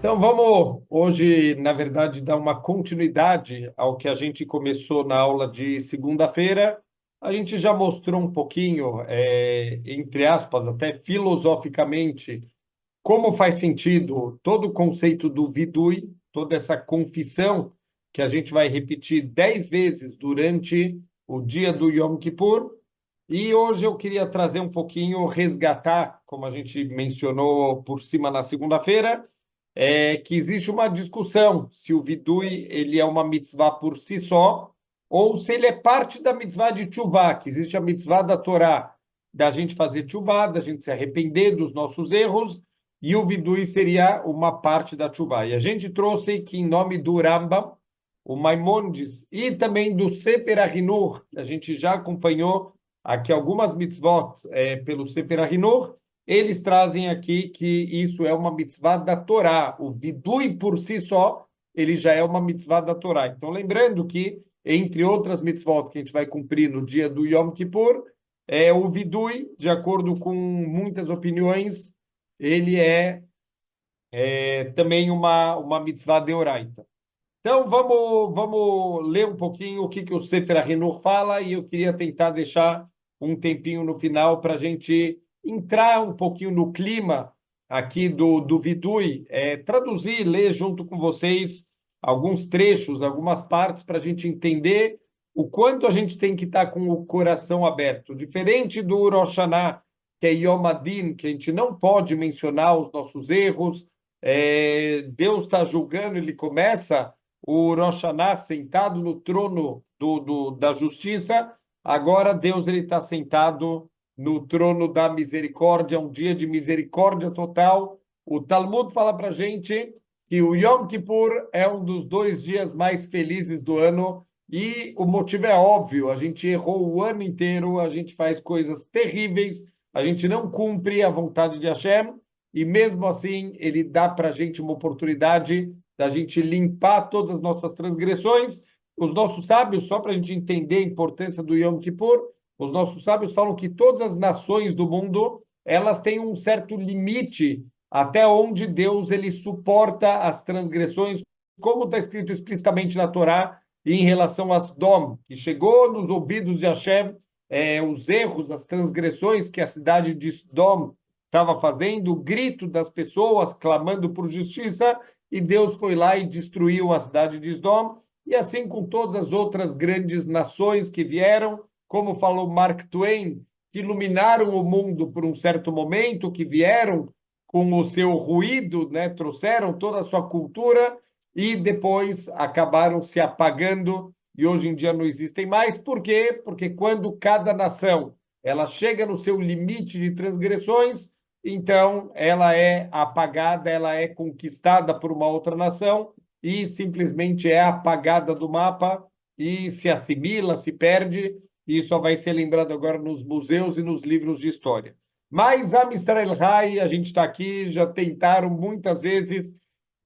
Então vamos hoje, na verdade, dar uma continuidade ao que a gente começou na aula de segunda-feira. A gente já mostrou um pouquinho, entre aspas, até filosoficamente, como faz sentido todo o conceito do vidui, toda essa confissão que a gente vai repetir 10 vezes durante o dia do Yom Kippur. E hoje eu queria trazer um pouquinho, resgatar, como a gente mencionou por cima na segunda-feira, que existe uma discussão se o vidui ele é uma mitzvah por si só ou se ele é parte da mitzvah de tchuvá, que existe a mitzvah da Torá, da gente fazer tchuvá, da gente se arrepender dos nossos erros, e o vidui seria uma parte da tchuvá. E a gente trouxe que em nome do Rambam, o Maimonides, e também do Sefer Ahinur, a gente já acompanhou aqui algumas mitzvot pelo Sefer Ahinur, eles trazem aqui que isso é uma mitzvah da Torá. O vidui por si só, ele já é uma mitzvah da Torá. Então, lembrando que, entre outras mitzvot que a gente vai cumprir no dia do Yom Kippur, o vidui, de acordo com muitas opiniões, ele é também uma mitzvah deoraita. Então, vamos ler um pouquinho o que o Sefer Ahinur fala, e eu queria tentar deixar um tempinho no final para a gente entrar um pouquinho no clima aqui do Vidui, traduzir, ler junto com vocês alguns trechos, algumas partes, para a gente entender o quanto a gente tem que estar com o coração aberto. Diferente do Rosh Hashanah, que é Yom Adin, que a gente não pode mencionar os nossos erros, Deus está julgando, ele começa o Rosh Hashanah sentado no trono da justiça, agora Deus ele está sentado no trono da misericórdia, um dia de misericórdia total. O Talmud fala para a gente que o Yom Kippur é um dos 2 dias mais felizes do ano, e o motivo é óbvio, a gente errou o ano inteiro, a gente faz coisas terríveis, a gente não cumpre a vontade de Hashem, e mesmo assim ele dá para a gente uma oportunidade da gente limpar todas as nossas transgressões. Os nossos sábios, só para a gente entender a importância do Yom Kippur, os nossos sábios falam que todas as nações do mundo, elas têm um certo limite até onde Deus ele suporta as transgressões, como está escrito explicitamente na Torá, em relação a Sdom, que chegou nos ouvidos de Hashem, os erros, as transgressões que a cidade de Sdom estava fazendo, o grito das pessoas clamando por justiça, e Deus foi lá e destruiu a cidade de Sdom, e assim com todas as outras grandes nações que vieram, como falou Mark Twain, que iluminaram o mundo por um certo momento, que vieram com o seu ruído, né, trouxeram toda a sua cultura e depois acabaram se apagando e hoje em dia não existem mais. Por quê? Porque quando cada nação ela chega no seu limite de transgressões, então ela é apagada, ela é conquistada por uma outra nação e simplesmente é apagada do mapa e se assimila, se perde, e só vai ser lembrado agora nos museus e nos livros de história. Mas a Israel Rai, a gente está aqui, já tentaram muitas vezes,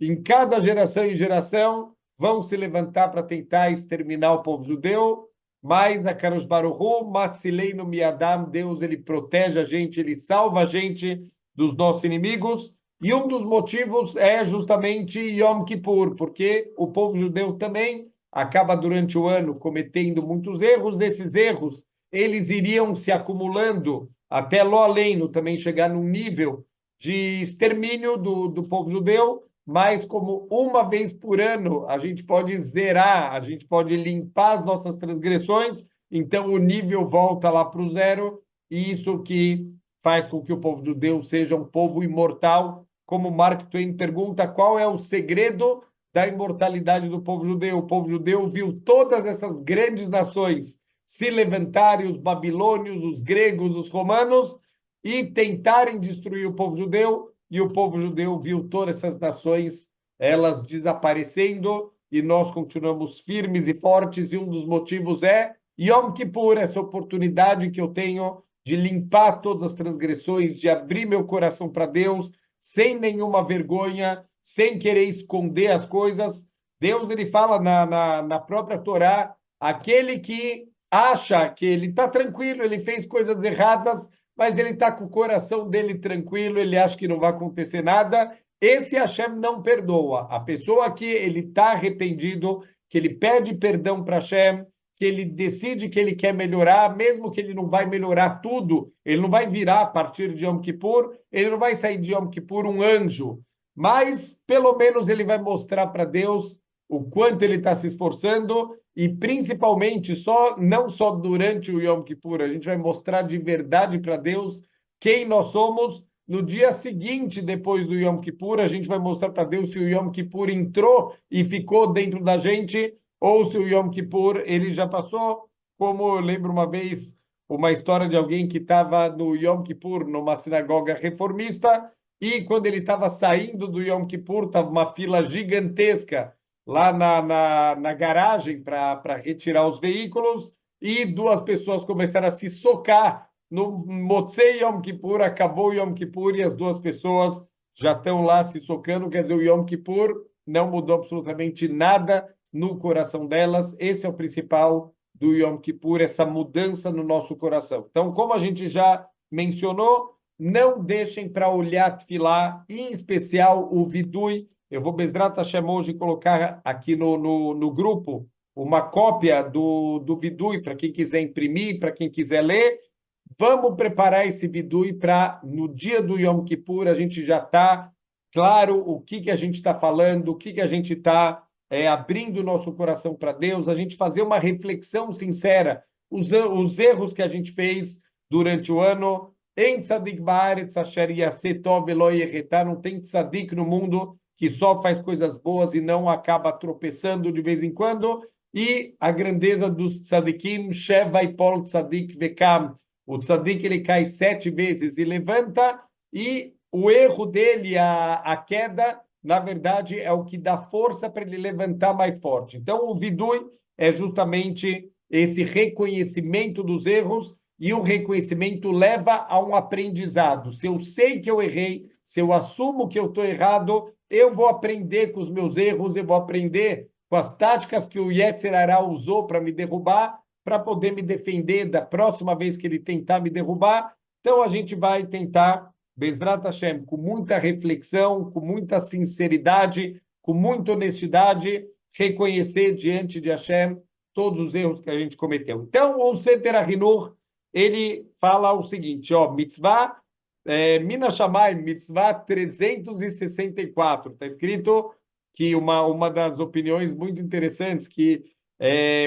em cada geração e geração, vão se levantar para tentar exterminar o povo judeu, mas a Kadosh Baruch Hu, Matzileinu Miadam, Deus ele protege a gente, ele salva a gente dos nossos inimigos, e um dos motivos é justamente Yom Kippur, porque o povo judeu também acaba durante o ano cometendo muitos erros. Esses erros, eles iriam se acumulando até Lo Aleinu também chegar num nível de extermínio do povo judeu, mas como uma vez por ano a gente pode zerar, a gente pode limpar as nossas transgressões, então o nível volta lá para o zero, e isso que faz com que o povo judeu seja um povo imortal. Como Mark Twain pergunta, qual é o segredo da imortalidade do povo judeu? O povo judeu viu todas essas grandes nações se levantarem, os babilônios, os gregos, os romanos, e tentarem destruir o povo judeu, e o povo judeu viu todas essas nações, elas desaparecendo, e nós continuamos firmes e fortes, e um dos motivos é Yom Kippur, essa oportunidade que eu tenho de limpar todas as transgressões, de abrir meu coração para Deus, sem nenhuma vergonha, sem querer esconder as coisas. Deus ele fala na própria Torá, aquele que acha que ele está tranquilo, ele fez coisas erradas, mas ele está com o coração dele tranquilo, ele acha que não vai acontecer nada, esse Hashem não perdoa. A pessoa que ele está arrependido, que ele pede perdão para Hashem, que ele decide que ele quer melhorar, mesmo que ele não vai melhorar tudo, ele não vai virar a partir de Yom Kippur, ele não vai sair de Yom Kippur um anjo, mas pelo menos ele vai mostrar para Deus o quanto ele está se esforçando e principalmente não só durante o Yom Kippur, a gente vai mostrar de verdade para Deus quem nós somos. No dia seguinte, depois do Yom Kippur, a gente vai mostrar para Deus se o Yom Kippur entrou e ficou dentro da gente ou se o Yom Kippur ele já passou. Como eu lembro uma vez uma história de alguém que estava no Yom Kippur numa sinagoga reformista e quando ele estava saindo do Yom Kippur, estava uma fila gigantesca lá na garagem para retirar os veículos e duas pessoas começaram a se socar no Motzei Yom Kippur, acabou o Yom Kippur e as duas pessoas já estão lá se socando, quer dizer, o Yom Kippur não mudou absolutamente nada no coração delas. Esse é o principal do Yom Kippur, essa mudança no nosso coração. Então, como a gente já mencionou, não deixem para olhar Tfilá, em especial o Vidui. Eu vou, Bezrat Hashem, hoje colocar aqui no grupo uma cópia do Vidui para quem quiser imprimir, para quem quiser ler. Vamos preparar esse Vidui para, no dia do Yom Kippur, a gente já está claro o que a gente está falando, o que a gente está abrindo o nosso coração para Deus, a gente fazer uma reflexão sincera, os erros que a gente fez durante o ano. Em tzadik ba'aretz asher yaseh tov velo yereta, não tem tzadik no mundo que só faz coisas boas e não acaba tropeçando de vez em quando. E a grandeza dos tzadikim, sheva ipol tzadik vekam, o tzadik ele cai 7 vezes e levanta, e o erro dele, a queda, na verdade, é o que dá força para ele levantar mais forte. Então, o vidui é justamente esse reconhecimento dos erros, e o reconhecimento leva a um aprendizado. Se eu sei que eu errei, se eu assumo que eu estou errado, eu vou aprender com os meus erros, eu vou aprender com as táticas que o Yetzer Hará usou para me derrubar, para poder me defender da próxima vez que ele tentar me derrubar. Então, a gente vai tentar, Bezrat Hashem, com muita reflexão, com muita sinceridade, com muita honestidade, reconhecer diante de Hashem todos os erros que a gente cometeu. Então, o Sefer HaChinuch, ele fala o seguinte, ó, mitzvah, Mina Shamayim, mitzvah 364. Está escrito que uma das opiniões muito interessantes, que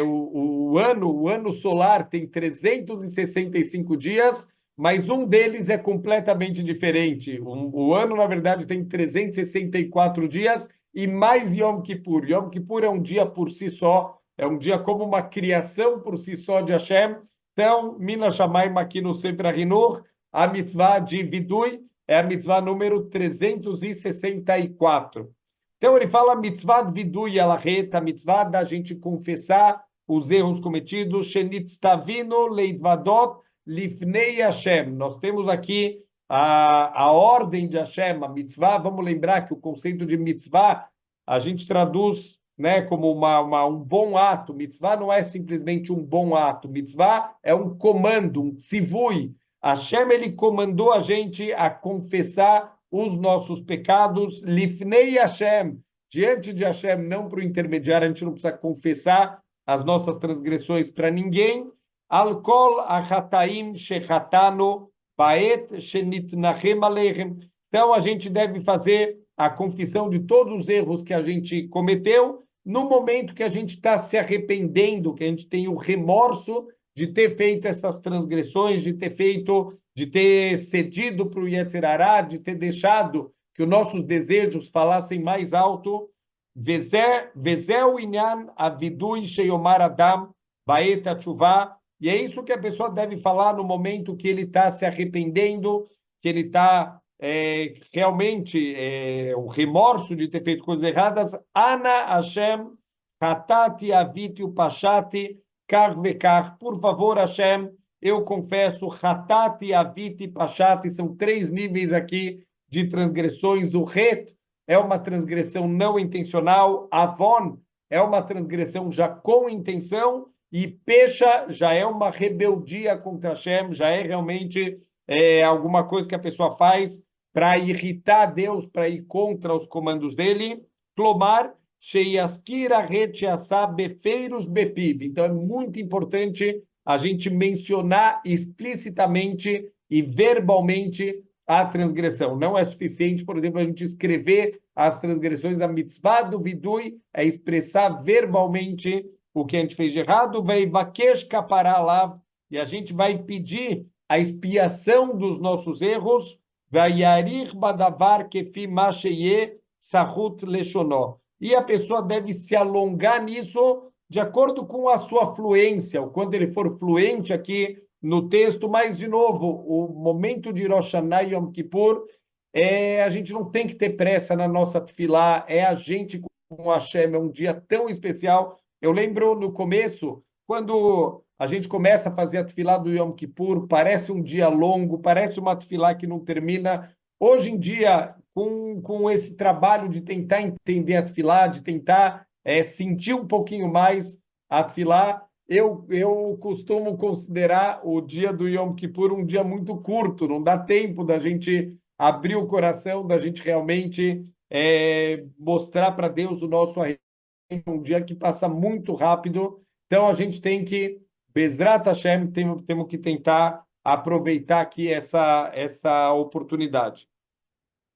o ano solar tem 365 dias, mas um deles é completamente diferente. O ano, na verdade, tem 364 dias e mais Yom Kippur. Yom Kippur é um dia por si só, é um dia como uma criação por si só de Hashem. Então, Mina Shamayim aqui no Sefer HaChinuch, a mitzvah de Vidui é a mitzvah número 364. Então, ele fala mitzvah de Vidui Alahet, a mitzvah da gente confessar os erros cometidos, Shenitztavino Leidvadot Lifnei Hashem. Nós temos aqui a ordem de Hashem, a mitzvah. Vamos lembrar que o conceito de mitzvah a gente traduz, né, como um bom ato. Mitzvah não é simplesmente um bom ato. Mitzvah é um comando, um tzivui. Hashem, ele comandou a gente a confessar os nossos pecados, lifnei Hashem, diante de Hashem, não para o intermediário, a gente não precisa confessar as nossas transgressões para ninguém. Alkol achataim shechatano paet shenitnachem aleichem. Então, a gente deve fazer a confissão de todos os erros que a gente cometeu no momento que a gente está se arrependendo, que a gente tem o remorso de ter feito essas transgressões, de ter cedido para o Yetzer Hará, de ter deixado que os nossos desejos falassem mais alto. Vezeu inyan avidui sheyomar adam baet atshuvah. E é isso que a pessoa deve falar no momento que ele está se arrependendo, que ele está realmente o remorso de ter feito coisas erradas. Ana Hashem, hatati aviti upashati, kar vekar. Por favor, Hashem, eu confesso, hatati aviti pashati, são 3 níveis aqui de transgressões. O het é uma transgressão não intencional, avon é uma transgressão já com intenção, e pecha já é uma rebeldia contra Hashem, já é realmente alguma coisa que a pessoa faz para irritar Deus, para ir contra os comandos dele. Clomar, Sheiaskir Aret Yassá Befeiros Bepiv. Então, é muito importante a gente mencionar explicitamente e verbalmente a transgressão. Não é suficiente, por exemplo, a gente escrever as transgressões da mitzvah do vidui, é expressar verbalmente o que a gente fez de errado, vai vaquesh kapará lá, e a gente vai pedir a expiação dos nossos erros, vai yarir badavar kefi masheye sahut leshonó. E a pessoa deve se alongar nisso de acordo com a sua fluência, quando ele for fluente aqui no texto, mas, de novo, o momento de Rosh Hashanah e Yom Kippur, a gente não tem que ter pressa na nossa tefilá, é a gente com Hashem, é um dia tão especial. Eu lembro no começo, quando a gente começa a fazer a tefilá do Yom Kippur, parece um dia longo, parece uma tefilá que não termina. Hoje em dia, com esse trabalho de tentar entender a tefilá, de tentar sentir um pouquinho mais a tefilá, eu costumo considerar o dia do Yom Kippur um dia muito curto, não dá tempo da gente abrir o coração, da gente realmente mostrar para Deus o nosso arrependimento, um dia que passa muito rápido. Então, a gente tem que, Bezrat Hashem, temos que tentar aproveitar aqui essa oportunidade.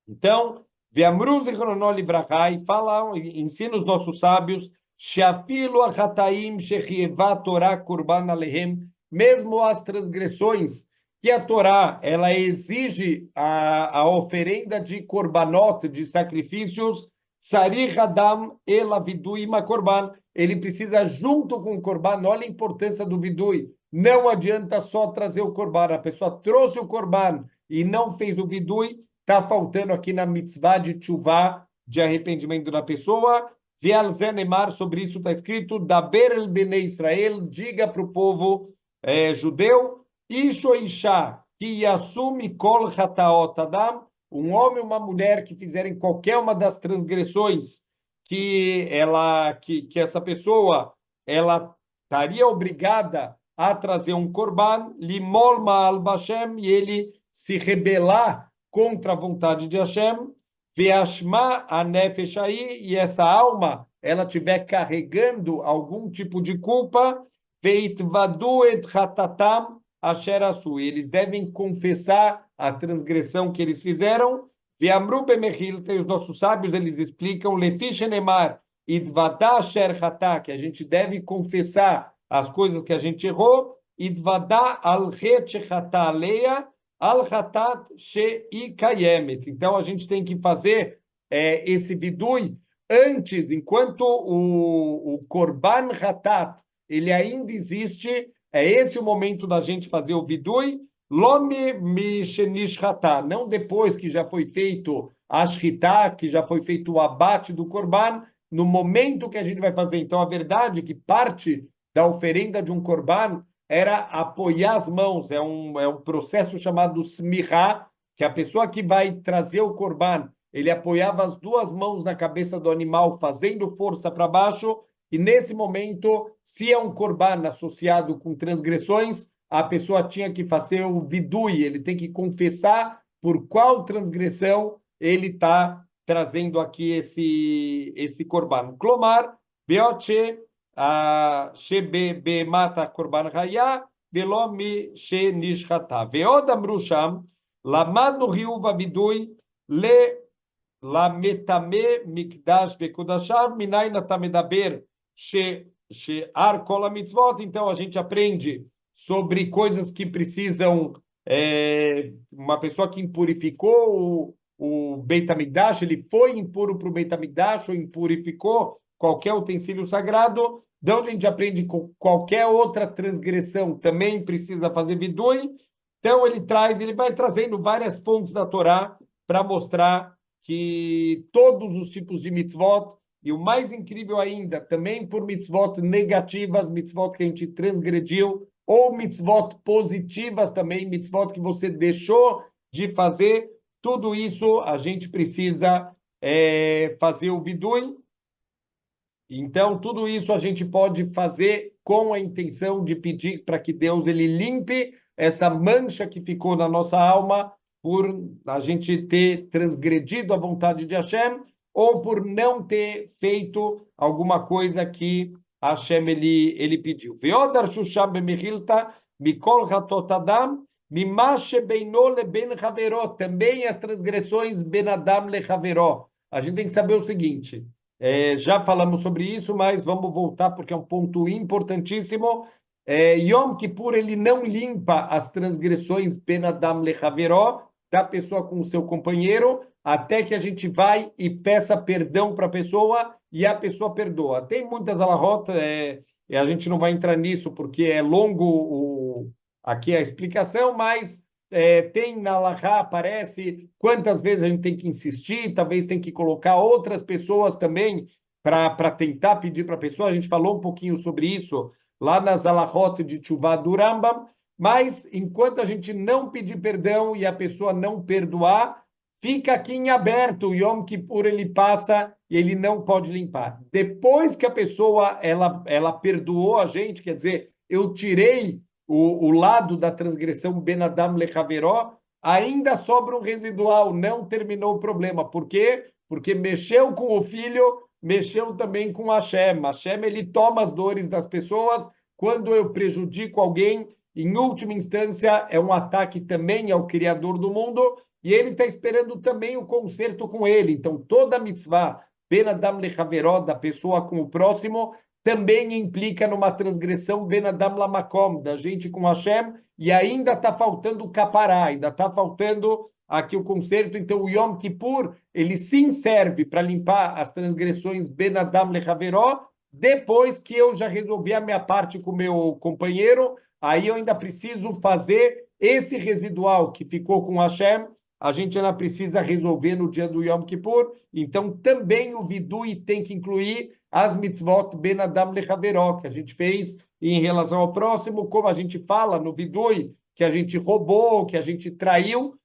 Então, Ve'amru zichrono livrachai, fala, ensina os nossos sábios, she'afilu achataim shechieva Torah kurban alehem, mesmo as transgressões que a Torá ela exige a oferenda de korbanot, de sacrifícios, sarich adam ela vidui ma korban, ele precisa junto com o korban. Olha a importância do vidui, não adianta só trazer o korban, a pessoa trouxe o korban e não fez o vidui, está faltando aqui na mitzvah de tchuvá, de arrependimento da pessoa. Ve'al ze nemar, sobre isso está escrito, daber el bnei Israel, diga para o povo judeu, Isho Isha, que yasumi kol hataot adam, um homem ou uma mulher que fizerem qualquer uma das transgressões que essa pessoa ela estaria obrigada a trazer um korban, limol ma'al bashem, e ele se rebelar contra a vontade de Hashem, ve'ashma anefesh aí, e essa alma ela estiver carregando algum tipo de culpa, veitvadu et hatatam asher asu, eles devem confessar a transgressão que eles fizeram. Ve'amru bemechil, tem os nossos sábios, eles explicam, lefi shenemar idvada asher hatá, que a gente deve confessar as coisas que a gente errou, idvada al het shechatá aleia, al-hatat she'ikayemet. Então, a gente tem que fazer esse vidui antes, enquanto o korban hatat, ele ainda existe, é esse o momento da gente fazer o vidui, lome mishenish hatá, não depois que já foi feito a shritá, que já foi feito o abate do korban, no momento que a gente vai fazer. Então, a verdade é que parte da oferenda de um korban era apoiar as mãos, é um processo chamado smirá, que a pessoa que vai trazer o korban, ele apoiava as duas mãos na cabeça do animal, fazendo força para baixo, e nesse momento, se é um korban associado com transgressões, a pessoa tinha que fazer o vidui, ele tem que confessar por qual transgressão ele está trazendo aqui esse korban. Clomar, beoche, שבהמת קורבן חיה ולא משנשחטה. ועוד אמרו שם, למדנו חיוב הווידוי למטמא מקדש וקודשיו, מניין אתה מדבר שאר כל המצוות. Então, a gente aprende sobre coisas que precisam, uma pessoa que impurificou o Beit HaMikdash, ele foi impuro para o Beit HaMikdash, ou impurificou qualquer utensílio sagrado. De onde a gente aprende com qualquer outra transgressão também precisa fazer vidui. Então ele vai trazendo várias fontes da Torá para mostrar que todos os tipos de mitzvot, e o mais incrível ainda, também por mitzvot negativas, mitzvot que a gente transgrediu, ou mitzvot positivas também, mitzvot que você deixou de fazer, tudo isso a gente precisa fazer o vidui. Então, tudo isso a gente pode fazer com a intenção de pedir para que Deus ele limpe essa mancha que ficou na nossa alma por a gente ter transgredido a vontade de Hashem ou por não ter feito alguma coisa que Hashem ele pediu. Veodar Shusham b'mechilta mikol chatot adam mimah shebeino leben chaveró. Também as transgressões ben adam lechaveró. A gente tem que saber o seguinte, já falamos sobre isso, mas vamos voltar porque é um ponto importantíssimo. Yom Kippur, ele não limpa as transgressões ben adam lechaveró, da pessoa com o seu companheiro, até que a gente vai e peça perdão para a pessoa e a pessoa perdoa. Tem muitas alahot, e a gente não vai entrar nisso porque é longo aqui a explicação, mas tem na alahá, aparece quantas vezes a gente tem que insistir, talvez tem que colocar outras pessoas também para tentar pedir para a pessoa. A gente falou um pouquinho sobre isso lá nas alahot de Teshuvah do Rambam, mas enquanto a gente não pedir perdão e a pessoa não perdoar, fica aqui em aberto. O Yom Kippur ele passa e ele não pode limpar. Depois que a pessoa ela perdoou a gente, quer dizer, eu tirei o lado da transgressão Ben Adam Lechaveró, ainda sobra um residual, não terminou o problema. Por quê? Porque mexeu com o filho, mexeu também com Hashem. Hashem ele toma as dores das pessoas. Quando eu prejudico alguém, em última instância, é um ataque também ao Criador do mundo, e ele está esperando também o conserto com ele. Então, toda a mitzvah, Ben Adam Lechaveró, da pessoa com o próximo, também implica numa transgressão Ben Adam Lamakom, da gente com Hashem, e ainda está faltando o capará, ainda está faltando aqui o conserto. Então, o Yom Kippur, ele sim serve para limpar as transgressões Ben Adam Lechaveró, depois que eu já resolvi a minha parte com o meu companheiro. Aí eu ainda preciso fazer esse residual que ficou com Hashem, a gente ainda precisa resolver no dia do Yom Kippur. Então, também o vidui tem que incluir as mitzvot ben adam lechaveró, que a gente fez em relação ao próximo, como a gente fala no vidui, que a gente roubou, que a gente traiu,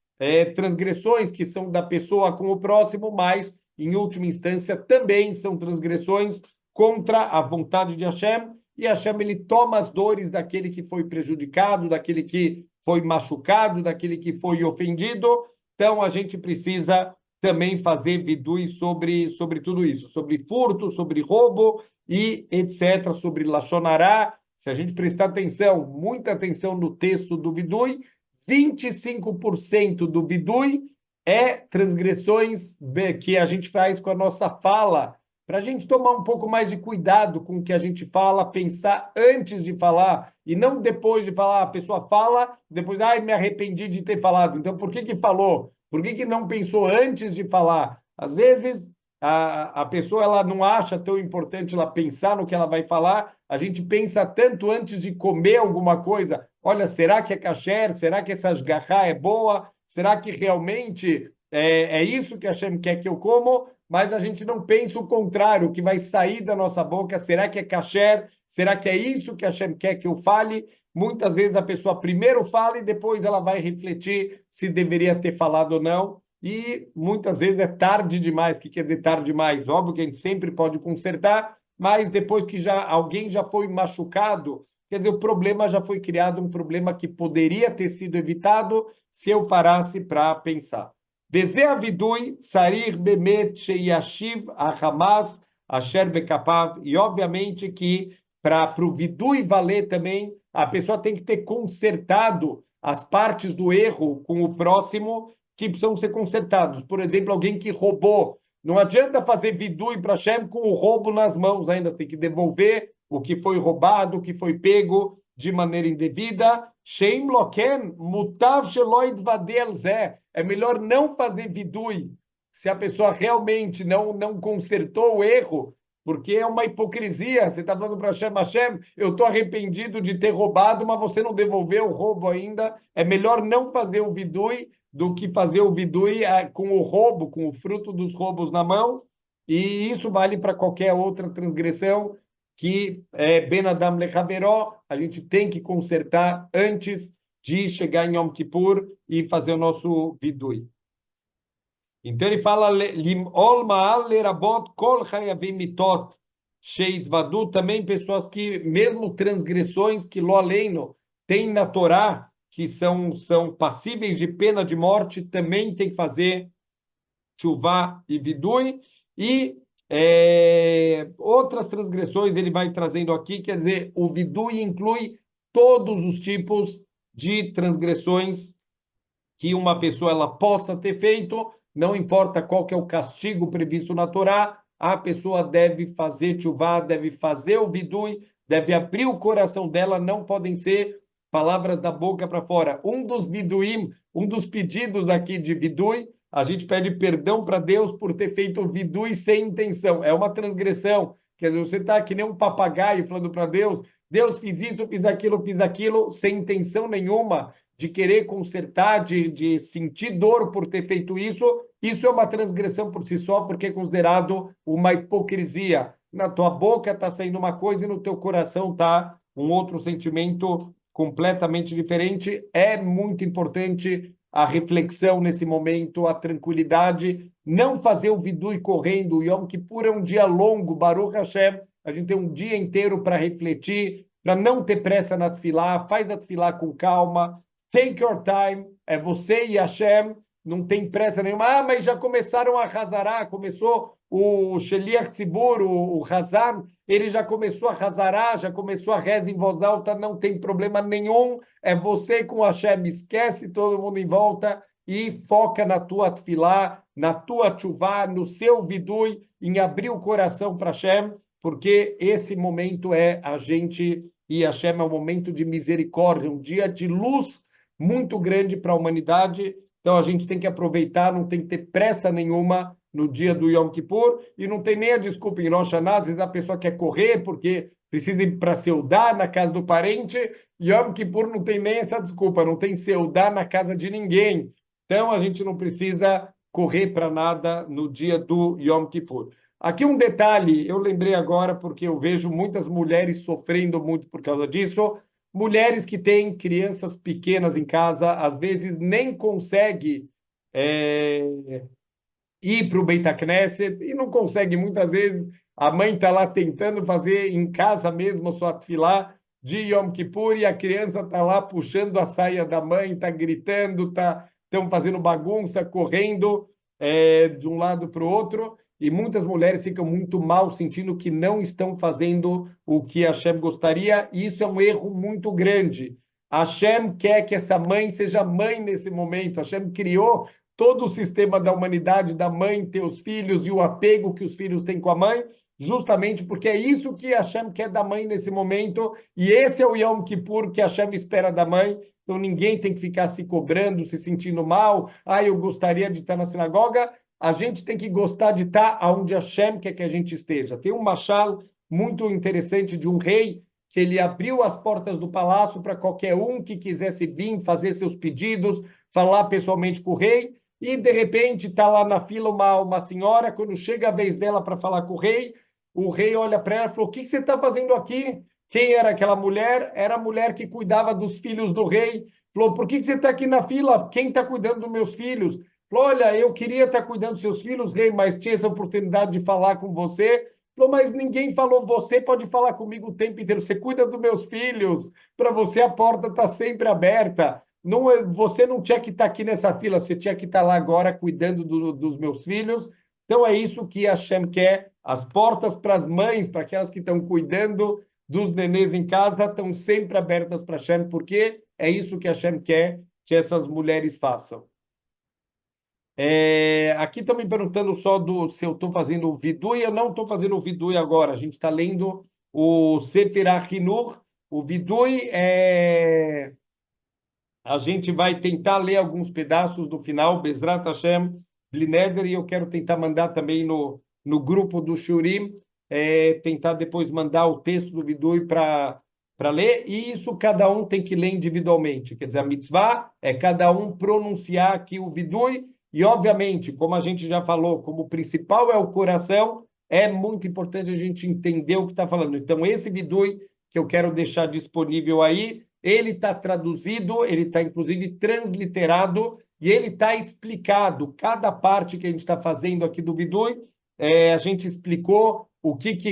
transgressões que são da pessoa com o próximo, mas, em última instância, também são transgressões contra a vontade de Hashem, e Hashem ele toma as dores daquele que foi prejudicado, daquele que foi machucado, daquele que foi ofendido. Então, a gente precisa também fazer vidui sobre tudo isso, sobre furto, sobre roubo e etc., sobre lashon hará. Se a gente prestar atenção, muita atenção no texto do vidui, 25% do vidui é transgressões que a gente faz com a nossa fala, para a gente tomar um pouco mais de cuidado com o que a gente fala, pensar antes de falar e não depois de falar. A pessoa fala, depois, ai, me arrependi de ter falado. Então, por que falou? Por que não pensou antes de falar? Às vezes, a pessoa ela não acha tão importante ela pensar no que ela vai falar. A gente pensa tanto antes de comer alguma coisa. Olha, será que é kasher? Será que essa shgachá é boa? Será que realmente é isso que a Hashem quer que eu como? Mas a gente não pensa o contrário, o que vai sair da nossa boca. Será que é kasher? Será que é isso que a Hashem quer que eu fale? Muitas vezes a pessoa primeiro fala e depois ela vai refletir se deveria ter falado ou não. E muitas vezes é tarde demais. O que quer dizer tarde demais? Óbvio que a gente sempre pode consertar, mas depois que alguém já foi machucado, quer dizer, o problema já foi criado, um problema que poderia ter sido evitado se eu parasse para pensar. Veze avidui sarir bemet sheyashiv ahamas asher bekapav. E obviamente que para o vidui valer também, a pessoa tem que ter consertado as partes do erro com o próximo que precisam ser consertados. Por exemplo, alguém que roubou. Não adianta fazer vidui para Hashem com o roubo nas mãos ainda, tem que devolver o que foi roubado, o que foi pego de maneira indevida. Sheim loken mutav sheloid vadel zé. É melhor não fazer vidui se a pessoa realmente não consertou o erro, porque é uma hipocrisia. Você está falando para Hashem, eu estou arrependido de ter roubado, mas você não devolveu o roubo ainda. É melhor não fazer o vidui do que fazer o vidui com o roubo, com o fruto dos roubos na mão. E isso vale para qualquer outra transgressão que é Ben Adam Lechaveró, a gente tem que consertar antes de chegar em Yom Kippur e fazer o nosso vidui. Então ele fala lim'ol ma'al lerabot kol chayavim mitot sheitvadu, também pessoas que, mesmo transgressões que lo aleino tem na Torá, que são passíveis de pena de morte, também tem que fazer Tchuvá e Vidui, e outras transgressões ele vai trazendo aqui, quer dizer, o Vidui inclui todos os tipos de transgressões que uma pessoa ela possa ter feito, não importa qual que é o castigo previsto na Torá, a pessoa deve fazer tchuvá, deve fazer o vidui, deve abrir o coração dela, não podem ser palavras da boca para fora. Um dos viduim, um dos pedidos aqui de vidui, a gente pede perdão para Deus por ter feito o vidui sem intenção. É uma transgressão. Quer dizer, você está que nem um papagaio falando para Deus, Deus, fiz isso, fiz aquilo, sem intenção nenhuma de querer consertar, de sentir dor por ter feito isso é uma transgressão por si só, porque é considerado uma hipocrisia. Na tua boca está saindo uma coisa e no teu coração está um outro sentimento completamente diferente. É muito importante a reflexão nesse momento, a tranquilidade, não fazer o vidui correndo. O Yom Kippur é um dia longo, Baruch Hashem, a gente tem um dia inteiro para refletir, para não ter pressa na tefilá, faz a tefilá com calma, take your time, é você e Hashem, não tem pressa nenhuma. Ah, mas já começaram a Hazará, começou o Sheliach Tzibur, o Hazar, ele já começou a Hazará, já começou a reza em voz alta, não tem problema nenhum, é você com Hashem, esquece todo mundo em volta e foca na tua tefilá, na tua tchuvá, no seu vidui, em abrir o coração para Hashem, porque esse momento é a gente e Hashem é um momento de misericórdia, um dia de luz muito grande para a humanidade. Então a gente tem que aproveitar, não tem que ter pressa nenhuma no dia do Yom Kippur e não tem nem a desculpa em Rosh Hashanah, às vezes a pessoa quer correr porque precisa ir para Seudá, na casa do parente. Yom Kippur não tem nem essa desculpa, não tem Seudá na casa de ninguém. Então a gente não precisa correr para nada no dia do Yom Kippur. Aqui um detalhe, eu lembrei agora porque eu vejo muitas mulheres sofrendo muito por causa disso. Mulheres que têm crianças pequenas em casa, às vezes nem consegue ir para o Beit Knesset e não consegue. Muitas vezes a mãe está lá tentando fazer em casa mesmo a sua tefilá de Yom Kippur e a criança está lá puxando a saia da mãe, está gritando, estão fazendo bagunça, correndo de um lado para o outro. E muitas mulheres ficam muito mal, sentindo que não estão fazendo o que Hashem gostaria, e isso é um erro muito grande. Hashem quer que essa mãe seja mãe nesse momento. Hashem criou todo o sistema da humanidade, da mãe ter os filhos e o apego que os filhos têm com a mãe, justamente porque é isso que Hashem quer da mãe nesse momento, e esse é o Yom Kippur que Hashem espera da mãe. Então ninguém tem que ficar se cobrando, se sentindo mal. Ah, eu gostaria de estar na sinagoga. A gente tem que gostar de estar onde Hashem quer que a gente esteja. Tem um machal muito interessante de um rei que ele abriu as portas do palácio para qualquer um que quisesse vir fazer seus pedidos, falar pessoalmente com o rei, e de repente está lá na fila uma senhora, quando chega a vez dela para falar com o rei olha para ela e falou, o que você está fazendo aqui? Quem era aquela mulher? Era a mulher que cuidava dos filhos do rei. Falou, por que você está aqui na fila? Quem está cuidando dos meus filhos? Falou, olha, eu queria estar cuidando dos seus filhos, rei, mas tinha essa oportunidade de falar com você. Falou, mas ninguém falou, você pode falar comigo o tempo inteiro, você cuida dos meus filhos, para você a porta está sempre aberta. Não, você não tinha que estar aqui nessa fila, você tinha que estar lá agora cuidando dos meus filhos. Então é isso que a Hashem quer, as portas para as mães, para aquelas que estão cuidando dos nenês em casa, estão sempre abertas para a Hashem, porque é isso que a Hashem quer que essas mulheres façam. Aqui estão me perguntando só se eu estou fazendo o vidui. Eu não estou fazendo o vidui agora. A gente está lendo o Sefer HaChinur. O vidui a gente vai tentar ler alguns pedaços do final, Bezrat Hashem, Blineder, e eu quero tentar mandar também no grupo do Shurim, tentar depois mandar o texto do vidui para ler, e isso cada um tem que ler individualmente. Quer dizer, a mitzvah é cada um pronunciar aqui o vidui, e obviamente, como a gente já falou, como o principal é o coração, é muito importante a gente entender o que está falando. Então, esse vidui que eu quero deixar disponível aí, ele está traduzido, ele está inclusive transliterado, e ele está explicado, cada parte que a gente está fazendo aqui do vidui, a gente explicou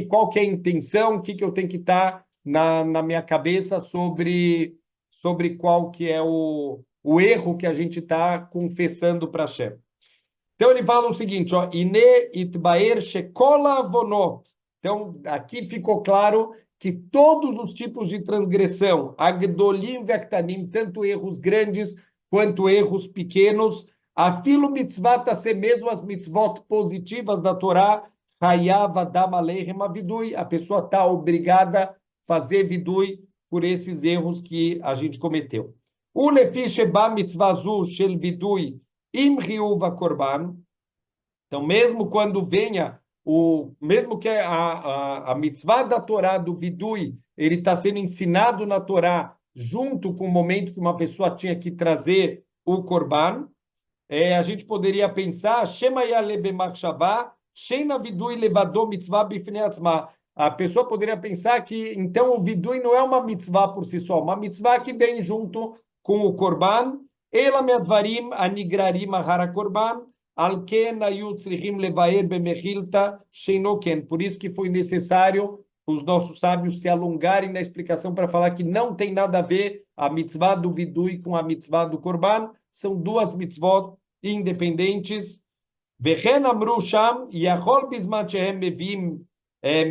qual que é a intenção, o que eu tenho que estar na minha cabeça sobre sobre qual que é o erro que a gente está confessando para Hashem. Então ele fala o seguinte, ó, Ine itbaer shekola avonot. Então aqui ficou claro que todos os tipos de transgressão, agdolim ve'aktanim, tanto erros grandes quanto erros pequenos, afilo mitzvot, até mesmo as mitzvot positivas da Torá, hayav adam aleichem avidui, a pessoa está obrigada a fazer vidui por esses erros que a gente cometeu. O lefi sheba mitzvazu shel vidui im riuva korban. Então, mesmo quando venha mesmo que a mitzvah da Torá do vidui, ele está sendo ensinado na Torá junto com o momento que uma pessoa tinha que trazer o korban, a gente poderia pensar, Shema yaleh b'machshavah, sheina vidui levado mitzvah bifnei atzma. A pessoa poderia pensar que, então, o vidui não é uma mitzvah por si só, uma mitzvah que vem junto com o korban, ela me'advarim anigrarim ahara korban, alken ayu tzrichim levaer bemechilta sheinoken. Por isso que foi necessário os nossos sábios se alongarem na explicação para falar que não tem nada a ver a mitzvah do vidui com a mitzvah do korban, são duas mitzvot independentes. Vechen amru sham yachol bizman shehem mevim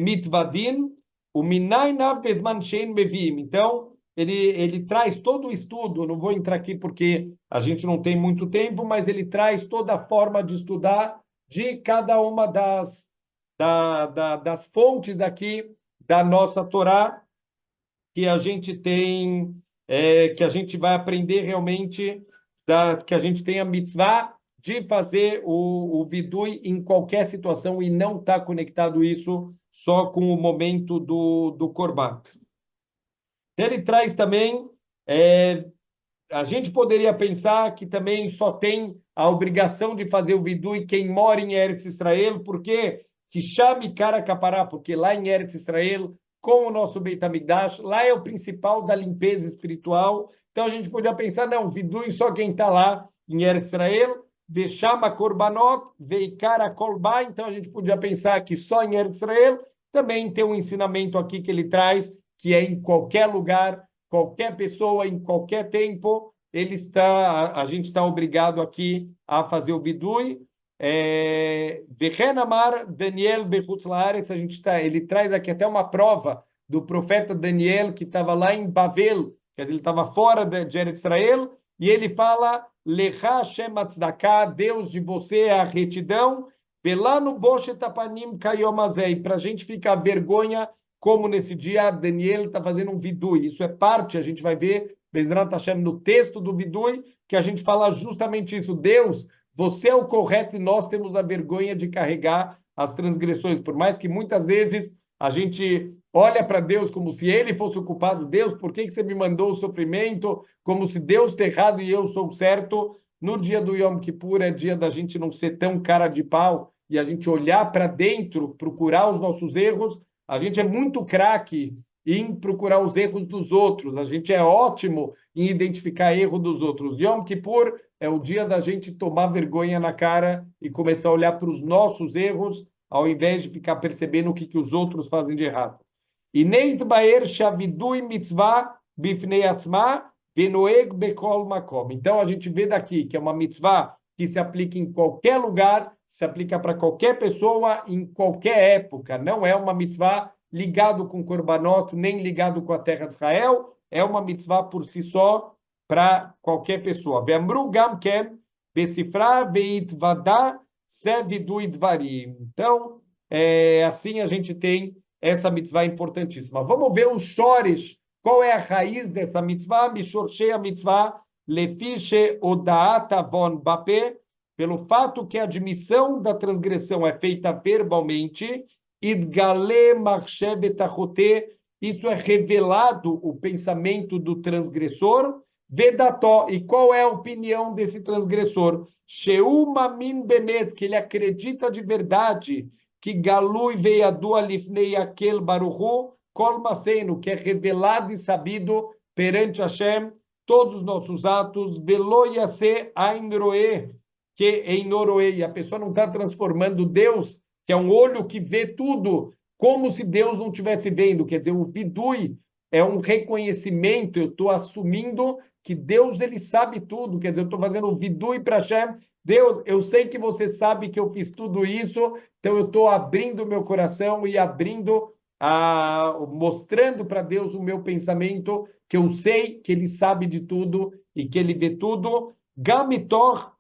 mitvadin uminainav bezman shein mevim. Então, ele traz todo o estudo, não vou entrar aqui porque a gente não tem muito tempo, mas ele traz toda a forma de estudar de cada uma das fontes aqui da nossa Torá, que a gente tem, que a gente vai aprender realmente, que a gente tem a mitzvah de fazer o vidui em qualquer situação e não está conectado isso só com o momento do korban. Ele traz também, a gente poderia pensar que também só tem a obrigação de fazer o vidui quem mora em Eretz Israel, porque que chame cara capará, porque lá em Eretz Israel, com o nosso Beit HaMikdash, lá é o principal da limpeza espiritual. Então a gente podia pensar, não, vidui só quem está lá em Eretz Israel, vechama korbanot, veikara kolba. Então a gente podia pensar que só em Eretz Israel também tem um ensinamento aqui que ele traz, que é em qualquer lugar, qualquer pessoa, em qualquer tempo, a gente está obrigado aqui a fazer o vidui. Amar Daniel Bechutz Laaretz, ele traz aqui até uma prova do profeta Daniel, que estava lá em Bavel, quer dizer, ele estava fora de Eretz Israel, e ele fala, Lecha Hashem Atzdaka, Deus de você é a retidão, Velano Boshet Apanim Kayom Hazeh, para a gente ficar vergonha, como nesse dia Daniel está fazendo um vidui. Isso é parte, a gente vai ver, Bezrat Hashem, no texto do vidui, que a gente fala justamente isso. Deus, você é o correto e nós temos a vergonha de carregar as transgressões. Por mais que muitas vezes a gente olha para Deus como se ele fosse o culpado. Deus, por que você me mandou o sofrimento? Como se Deus está errado e eu sou certo. No dia do Yom Kippur é dia da gente não ser tão cara de pau e a gente olhar para dentro, procurar os nossos erros. A gente é muito craque em procurar os erros dos outros. A gente é ótimo em identificar erro dos outros. Yom Kippur é o dia da gente tomar vergonha na cara e começar a olhar para os nossos erros, ao invés de ficar percebendo o que os outros fazem de errado. E neit baer shavidui mitzvah bifnei atzma venoeg bekol makom. Então a gente vê daqui que é uma mitzvah que se aplica em qualquer lugar, se aplica para qualquer pessoa, em qualquer época. Não é uma mitzvah ligado com korbanot, nem ligado com a terra de Israel. É uma mitzvah por si só, para qualquer pessoa. Ve'amru gam ken besifra veitvada sevidui dvarim. Então, assim a gente tem essa mitzvah importantíssima. Vamos ver os shores. Qual é a raiz dessa mitzvah? Mishorshei a mitzvah lefiche odaat avon bapé, pelo fato que a admissão da transgressão é feita verbalmente, idgale marchevet achote, isso é revelado o pensamento do transgressor, vedató, e qual é a opinião desse transgressor? Sheu mamin bemet, que ele acredita de verdade, que galui veiadu alifnei aquel baruchu, kol masenu, que é revelado e sabido perante Hashem, todos os nossos atos, velo yase ainroe, que einoroe, e a pessoa não está transformando Deus, que é um olho que vê tudo, como se Deus não estivesse vendo, quer dizer, o vidui, é um reconhecimento, eu estou assumindo que Deus ele sabe tudo, quer dizer, eu estou fazendo o vidui para Hashem. Deus, eu sei que você sabe que eu fiz tudo isso, então eu estou abrindo o meu coração e mostrando para Deus o meu pensamento, que eu sei que Ele sabe de tudo e que Ele vê tudo. Gamitor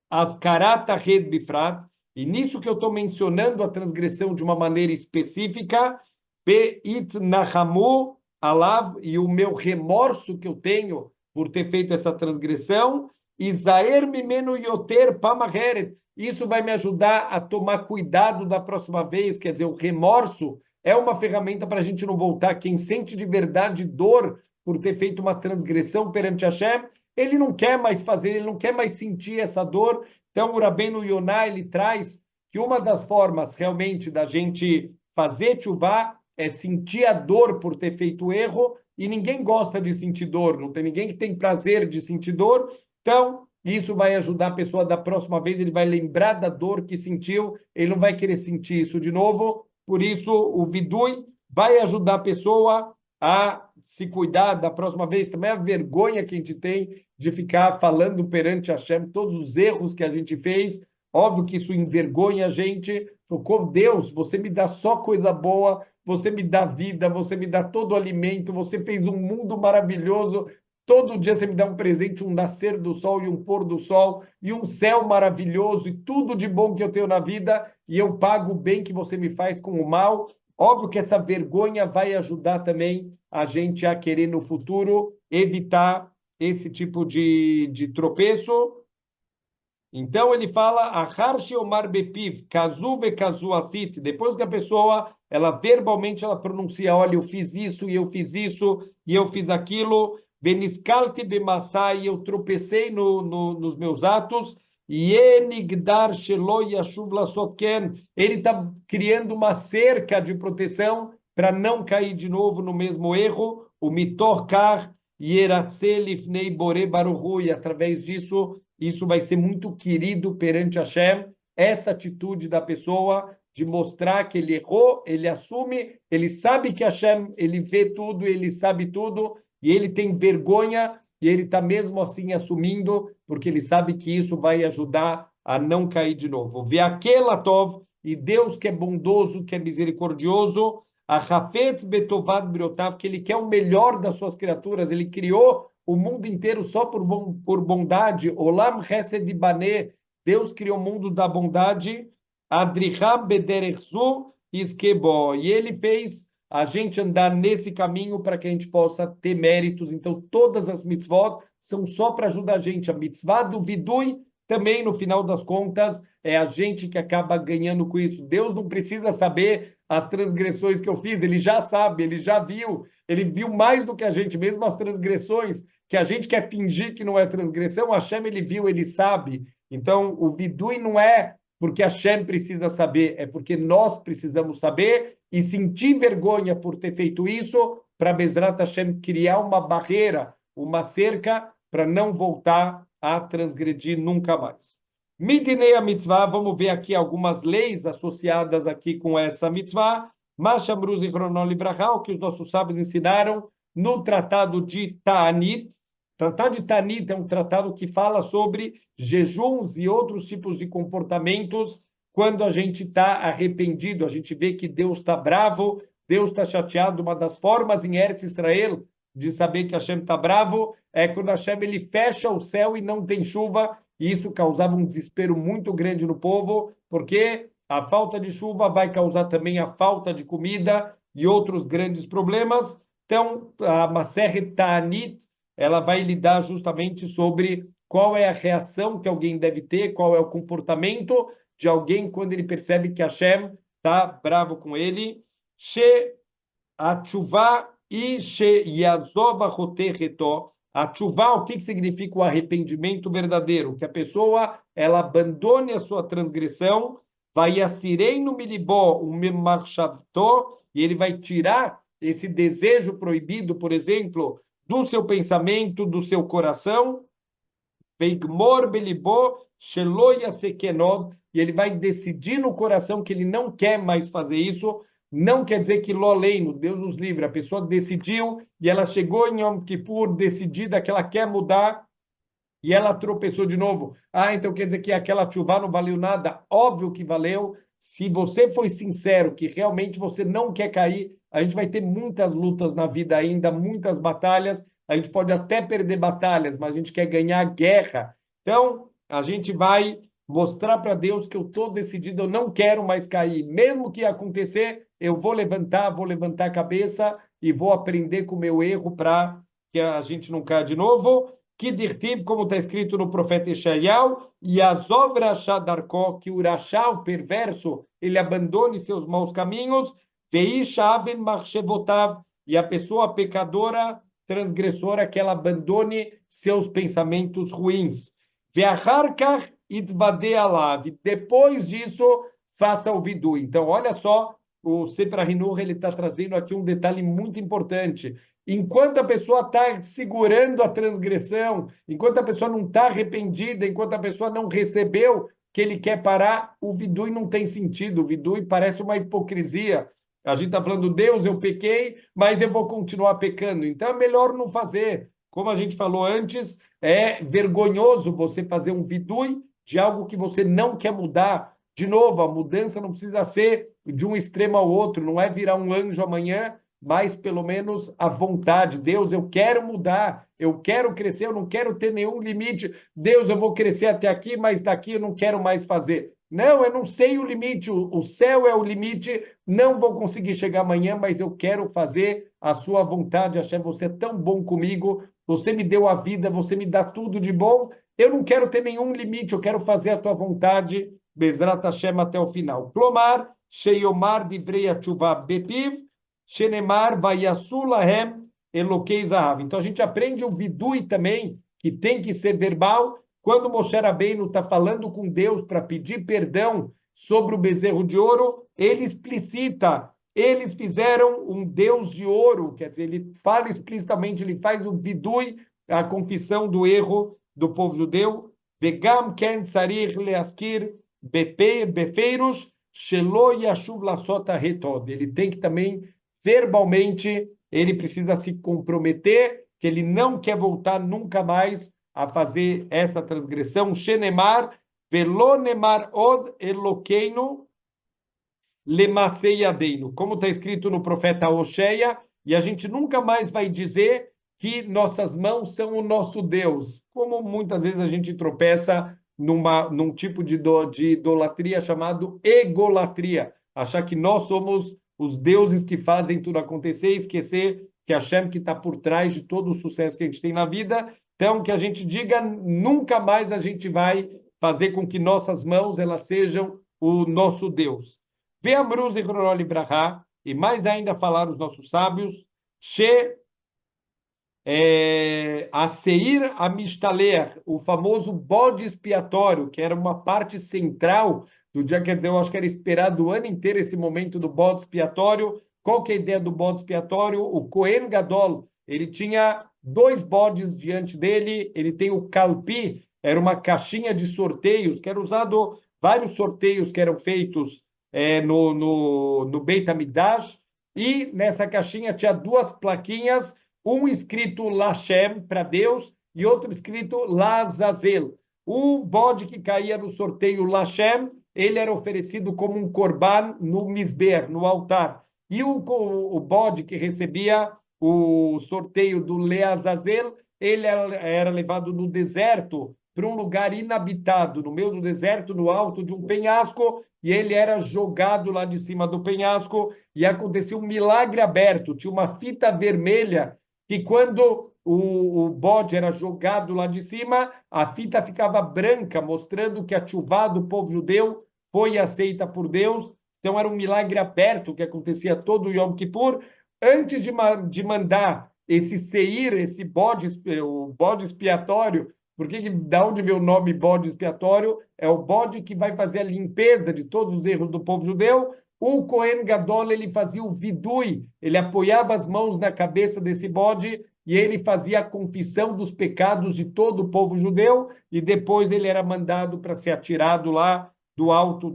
askarata red bifrat, e nisso que eu estou mencionando a transgressão de uma maneira específica, beit nahamu alav, e o meu remorso que eu tenho por ter feito essa transgressão, Isaer mimenu yoter pamaheret, isso vai me ajudar a tomar cuidado da próxima vez, quer dizer, o remorso é uma ferramenta para a gente não voltar. Quem sente de verdade dor por ter feito uma transgressão perante Hashem, ele não quer mais fazer, ele não quer mais sentir essa dor. Então, o Rabbeinu Yonah, ele traz que uma das formas realmente da gente fazer tchuvá é sentir a dor por ter feito o erro, e ninguém gosta de sentir dor, não tem ninguém que tem prazer de sentir dor. Então, isso vai ajudar a pessoa da próxima vez, ele vai lembrar da dor que sentiu, ele não vai querer sentir isso de novo. Por isso, o vidui vai ajudar a pessoa a se cuidar da próxima vez. Também a vergonha que a gente tem de ficar falando perante Hashem todos os erros que a gente fez. Óbvio que isso envergonha a gente. Deus, você me dá só coisa boa, você me dá vida, você me dá todo o alimento, você fez um mundo maravilhoso. Todo dia você me dá um presente, um nascer do sol e um pôr do sol, e um céu maravilhoso, e tudo de bom que eu tenho na vida, e eu pago o bem que você me faz com o mal. Óbvio que essa vergonha vai ajudar também a gente a querer no futuro evitar esse tipo de tropeço. Então ele fala, Aharshi Omar Bepiv, Kazu Bekazu Asit, depois que a pessoa, ela verbalmente ela pronuncia, olha, eu fiz isso, e eu fiz isso, e eu fiz aquilo, Beniskalti Bemassai, eu tropecei nos meus atos, Yenigdar Shelo Yashuv Lasotken, ele está criando uma cerca de proteção para não cair de novo no mesmo erro, o Mitorkar Yeratzelifnei Bore Baruhu, e através disso, isso vai ser muito querido perante Hashem, essa atitude da pessoa de mostrar que ele errou, ele assume, ele sabe que Hashem, ele vê tudo, ele sabe tudo, e ele tem vergonha, e ele está mesmo assim assumindo, porque ele sabe que isso vai ajudar a não cair de novo. Ve'akel atov, e Deus que é bondoso, que é misericordioso, a Hafetz Betovad Briotav, que ele quer o melhor das suas criaturas, ele criou o mundo inteiro só por bondade. Olam Hesed Baneh, Deus criou o mundo da bondade. Adriham Bederechzu Iskebo, e ele fez a gente andar nesse caminho para que a gente possa ter méritos. Então, todas as mitzvot são só para ajudar a gente. A mitzvah do vidui também, no final das contas, é a gente que acaba ganhando com isso. Deus não precisa saber as transgressões que eu fiz, ele já sabe, ele viu mais do que a gente, mesmo as transgressões que a gente quer fingir que não é transgressão, Hashem ele viu, ele sabe. Então, o vidui não é porque Hashem precisa saber, é porque nós precisamos saber e sentir vergonha por ter feito isso, para Bezrat Hashem criar uma barreira, uma cerca, para não voltar a transgredir nunca mais. Midinei a mitzvah, vamos ver aqui algumas leis associadas aqui com essa mitzvah. Mashamruz e Chronolibrachal, que os nossos sábios ensinaram no Tratado de Ta'anit. O Tratado de Ta'anit é um tratado que fala sobre jejuns e outros tipos de comportamentos quando a gente está arrependido, a gente vê que Deus está bravo, Deus está chateado. Uma das formas em Eretz Israel de saber que Hashem está bravo é quando Hashem ele fecha o céu e não tem chuva, e isso causava um desespero muito grande no povo, porque a falta de chuva vai causar também a falta de comida e outros grandes problemas. Então, a Maseret Ta'anit, ela vai lidar justamente sobre qual é a reação que alguém deve ter, qual é o comportamento de alguém quando ele percebe que Hashem está bravo com ele. She atchuvá e she yazov achotecheto. A tshuva, o que significa o arrependimento verdadeiro? Que a pessoa ela abandone a sua transgressão, vai assirei no milibó um memachshavto, e ele vai tirar esse desejo proibido, por exemplo, do seu pensamento, do seu coração, veigmor belibó shelo yasekenod, e ele vai decidir no coração que ele não quer mais fazer isso. não quer dizer que Loleino, Deus nos livre, a pessoa decidiu e ela chegou em Yom Kippur decidida que ela quer mudar e ela tropeçou de novo. Ah, então quer dizer que aquela chuva não valeu nada? Óbvio que valeu. Se você foi sincero que realmente você não quer cair, a gente vai ter muitas lutas na vida ainda, muitas batalhas. A gente pode até perder batalhas, mas a gente quer ganhar guerra. Então, a gente vai mostrar para Deus que eu estou decidido, eu não quero mais cair. Mesmo que acontecer, eu vou levantar a cabeça e vou aprender com o meu erro para que a gente não caia de novo. Que dirtiv, como está escrito no profeta Ishaiel, e as obras Shadarko, que o Rashá, o perverso, ele abandone seus maus caminhos, Veishaven Marchevotav, e a pessoa pecadora, transgressora, que ela abandone seus pensamentos ruins. Veacharkach Itvade Alav, depois disso, faça o vidu. Então, olha só, o Sefer HaHinuch, ele está trazendo aqui um detalhe muito importante. Enquanto a pessoa está segurando a transgressão, enquanto a pessoa não está arrependida, enquanto a pessoa não recebeu que ele quer parar, o vidui não tem sentido. O vidui parece uma hipocrisia. A gente está falando, Deus, eu pequei, mas eu vou continuar pecando. Então é melhor não fazer. Como a gente falou antes, é vergonhoso você fazer um vidui de algo que você não quer mudar. De novo, a mudança não precisa ser de um extremo ao outro, não é virar um anjo amanhã, mas pelo menos a vontade. Deus, eu quero mudar, eu quero crescer, eu não quero ter nenhum limite. Deus, eu vou crescer até aqui, mas daqui eu não quero mais fazer. Não, eu não sei o limite, o céu é o limite, não vou conseguir chegar amanhã, mas eu quero fazer a sua vontade. Hashem, você é tão bom comigo, você me deu a vida, você me dá tudo de bom, eu não quero ter nenhum limite, eu quero fazer a tua vontade, Bezrat Hashem até o final. Klomar, Sheyomar Divrei Atshuva Bepiv, Shenemar Vayasu Lahem Elokei Zahav. Então a gente aprende o vidui também, que tem que ser verbal. Quando Moshe Rabbeinu está falando com Deus para pedir perdão sobre o bezerro de ouro, ele explicita, eles fizeram um Deus de ouro, quer dizer, ele fala explicitamente, ele faz o vidui, a confissão do erro do povo judeu. Vegam ken tzarich leaskir befeiros shelo yashuv lasot retod. Ele tem que também verbalmente, ele precisa se comprometer que ele não quer voltar nunca mais a fazer essa transgressão. Shenemar, velonemar od eloqueino lemaseiadeino. Como está escrito no profeta Osheia, e a gente nunca mais vai dizer que nossas mãos são o nosso Deus. Como muitas vezes a gente tropeça num tipo de idolatria chamado egolatria. Achar que nós somos os deuses que fazem tudo acontecer e esquecer que Hashem que está por trás de todo o sucesso que a gente tem na vida. Então, que a gente diga, nunca mais a gente vai fazer com que nossas mãos elas sejam o nosso Deus. Ve'amru zichrono libraha, e mais ainda falaram os nossos sábios, She a Seir Amishtaler, o famoso bode expiatório, que era uma parte central do dia, quer dizer, eu acho que era esperado o ano inteiro esse momento do bode expiatório. Qual que é a ideia do bode expiatório? O Kohen Gadol, ele tinha dois bodes diante dele, ele tem o Kalpi, era uma caixinha de sorteios, que era usado, vários sorteios que eram feitos no Beit HaMikdash, e nessa caixinha tinha duas plaquinhas, um escrito Lashem, para Deus, e outro escrito Lazazel. O bode que caía no sorteio Lashem, ele era oferecido como um korban no misber, no altar. E o bode que recebia o sorteio do Leazazel, ele era levado no deserto, para um lugar inabitado, no meio do deserto, no alto de um penhasco, e ele era jogado lá de cima do penhasco, e acontecia um milagre aberto, tinha uma fita vermelha que quando o bode era jogado lá de cima, a fita ficava branca, mostrando que a chuva do povo judeu foi aceita por Deus. Então era um milagre aberto que acontecia todo o Yom Kippur. Antes de mandar esse seir, esse bode, o bode expiatório, porque da onde veio o nome bode expiatório? É o bode que vai fazer a limpeza de todos os erros do povo judeu. O Kohen Gadol, ele fazia o vidui, ele apoiava as mãos na cabeça desse bode e ele fazia a confissão dos pecados de todo o povo judeu, e depois ele era mandado para ser atirado lá do alto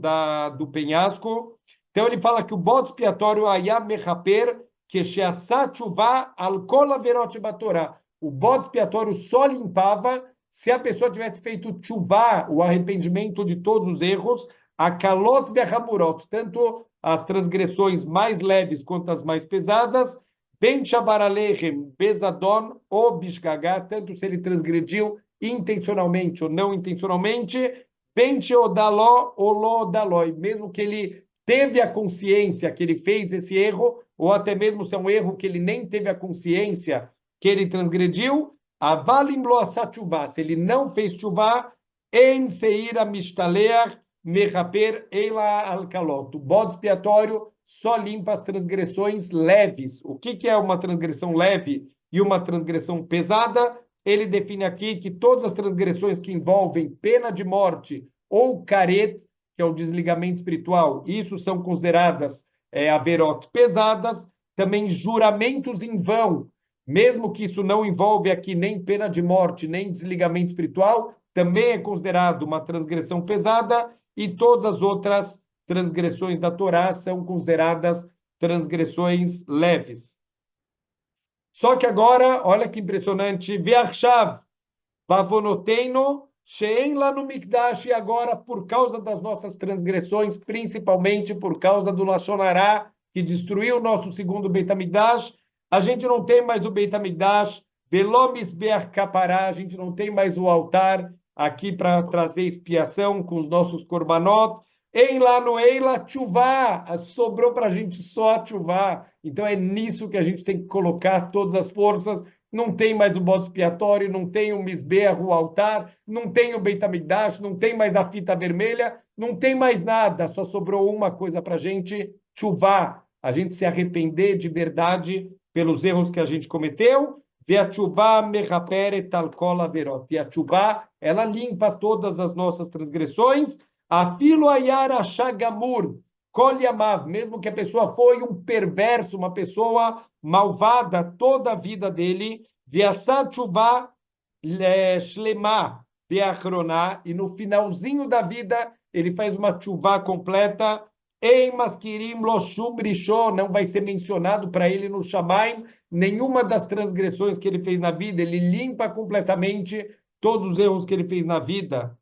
do penhasco. Então ele fala que o bode expiatório ayam mechaper que she'asa tshuva al kol averot batorá. O bode expiatório só limpava se a pessoa tivesse feito tshuva, o arrependimento de todos os erros, a kalot ve'hamurot, tanto as transgressões mais leves quanto as mais pesadas, ben shavar alechem, bezadon ou bishgagá, tanto se ele transgrediu intencionalmente ou não intencionalmente, ben sheodaló ou lodaló, mesmo que ele teve a consciência que ele fez esse erro, ou até mesmo se é um erro que ele nem teve a consciência que ele transgrediu, avalim lo asatchuvá, se ele não fez chuvá, en seira mishtaleach mechaper eila alkalot. O bode expiatório só limpa as transgressões leves. O que é uma transgressão leve e uma transgressão pesada? Ele define aqui que todas as transgressões que envolvem pena de morte ou caret, que é o desligamento espiritual, isso são consideradas averot pesadas, também juramentos em vão, mesmo que isso não envolve aqui nem pena de morte, nem desligamento espiritual, também é considerado uma transgressão pesada, e todas as outras transgressões da Torá são consideradas transgressões leves. Só que agora, olha que impressionante, Ve'achshav, Bavonoteino, She'en lá no Mikdash, e agora, por causa das nossas transgressões, principalmente por causa do Lashon Hará, que destruiu o nosso segundo Beit HaMikdash, a gente não tem mais o Beit HaMikdash, Velo Mizbeach Kapará, a gente não tem mais o altar aqui para trazer expiação com os nossos korbanot, em lá no Eila Tchuvá, sobrou para a gente só a Tchuvá. Então é nisso que a gente tem que colocar todas as forças. Não tem mais o bode expiatório, não tem o Mizbeach, o altar, não tem o Beit HaMikdash, não tem mais a fita vermelha, não tem mais nada, só sobrou uma coisa para a gente, Tchuvá, a gente se arrepender de verdade pelos erros que a gente cometeu. Ve'atchuvá mechaperet al kol averot. E a Tchuvá, ela limpa todas as nossas transgressões. Afilo ayara shagamur, kol yamav, mesmo que a pessoa foi um perverso, uma pessoa malvada toda a vida dele, viasat tshuva shlema beachroná, e no finalzinho da vida ele faz uma tshuva completa, em maskirim lo shum rishon, não vai ser mencionado para ele no Shamaim nenhuma das transgressões que ele fez na vida, ele limpa completamente todos os erros que ele fez na vida.